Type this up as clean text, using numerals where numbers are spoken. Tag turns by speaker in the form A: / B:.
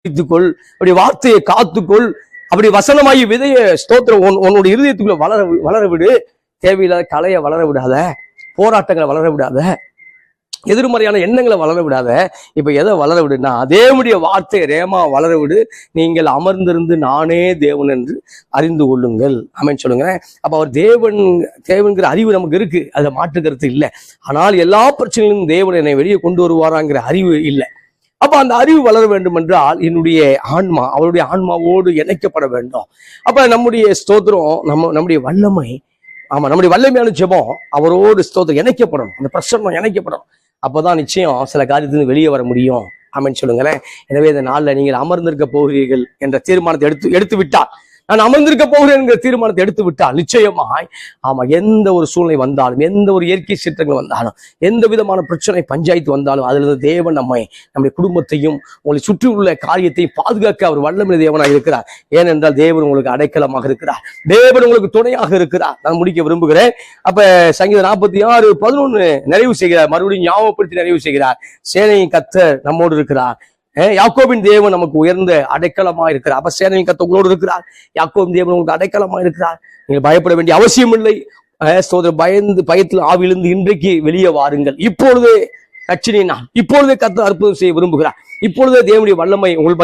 A: வைத்துக்கொள், அப்படி வார்த்தையை காத்துக்கொள், அப்படி வசனமாகி விதைய ஸ்தோத்திரம் உன்னுடைய இருதயத்துக்குள்ள வளர விடு. தேவையில்லாத கலையை வளர விடாத, போராட்டங்களை வளர விடாத, எதிர்மறையான எண்ணங்களை வளர விடாத. இப்ப எதை வளர விடுனா தேவனுடைய வார்த்தை ரேமா வளர விடு. நீங்கள் அமர்ந்திருந்து நானே தேவன் என்று அறிந்து கொள்ளுங்கள். ஆமென் சொல்லுங்க. அப்ப அவர் தேவன்கிற அறிவு நமக்கு இருக்கு, அதுல மாற்று கருத்து இல்லை. ஆனால் எல்லா பிரச்சனையிலும் தேவன் என்னை வெளியே கொண்டு வருவாராங்கிற அறிவு இல்லை. அப்ப அந்த அறிவு வளர வேண்டும் என்றால் என்னுடைய ஆன்மா அவருடைய ஆன்மாவோடு இணைக்கப்பட வேண்டும். அப்ப நம்முடைய ஸ்தோத்திரம் நம்முடைய வல்லமை, நம்முடைய வல்லமையான ஜெபம் அவரோடு ஸ்தோத்திரம் இணைக்கப்படணும், அந்த பிரசன்னம் இணைக்கப்படணும். அப்பதான் நிச்சயம் சில காரியத்திலிருந்து வெளியே வர முடியும். ஆமென் சொல்லுங்களேன். எனவே இந்த நாள்ல நீங்கள் அமர்ந்திருக்க போகிறீர்கள் என்ற தீர்மானத்தை எடுத்து விட்டால், நான் அமர்ந்திருக்க போகிறேன் என்கிற தீர்மானத்தை எடுத்து விட்டால் நிச்சயமாய் எந்த ஒரு சூழ்நிலை வந்தாலும், எந்த ஒரு இயற்கை சீற்றங்கள் வந்தாலும், எந்த விதமான பிரச்சனை பஞ்சாயத்து வந்தாலும், அதுல இருந்து தேவன் நம்முடைய குடும்பத்தையும் உங்களை சுற்றி உள்ள காரியத்தையும் பாதுகாக்க அவர் வல்லமை தேவனாக இருக்கிறார். ஏனென்றால் தேவன் உங்களுக்கு அடைக்கலமாக இருக்கிறார், தேவன் உங்களுக்கு துணையாக இருக்கிறார். நான் முடிக்க விரும்புகிறேன். அப்ப சங்கீதம் 46:11 நிறைவு செய்கிறார், மறுபடியும் ஞாபகப்படுத்தி நிறைவு செய்கிறார். சேனையின் கர்த்தர் நம்மோடு இருக்கிறார், யாக்கோபின் தேவன் நமக்கு உயர்ந்த அடைக்கலமா இருக்கிறார். அப்ப சேனையின் கர்த்தர் உங்களோடு இருக்கிறார், யாக்கோபின் தேவன் உங்களுக்கு அடைக்கலமா இருக்கிறார். நீங்கள் பயப்பட வேண்டிய அவசியம் இல்லை. பயத்தில் ஆவிலிருந்து இன்றைக்கு வெளியே வாருங்கள். இப்பொழுதே கட்சினா, இப்பொழுதே கர்த்தர் அற்புதம் செய்ய விரும்புகிறார். இப்பொழுதே தேவனுடைய வல்லமை உங்கள்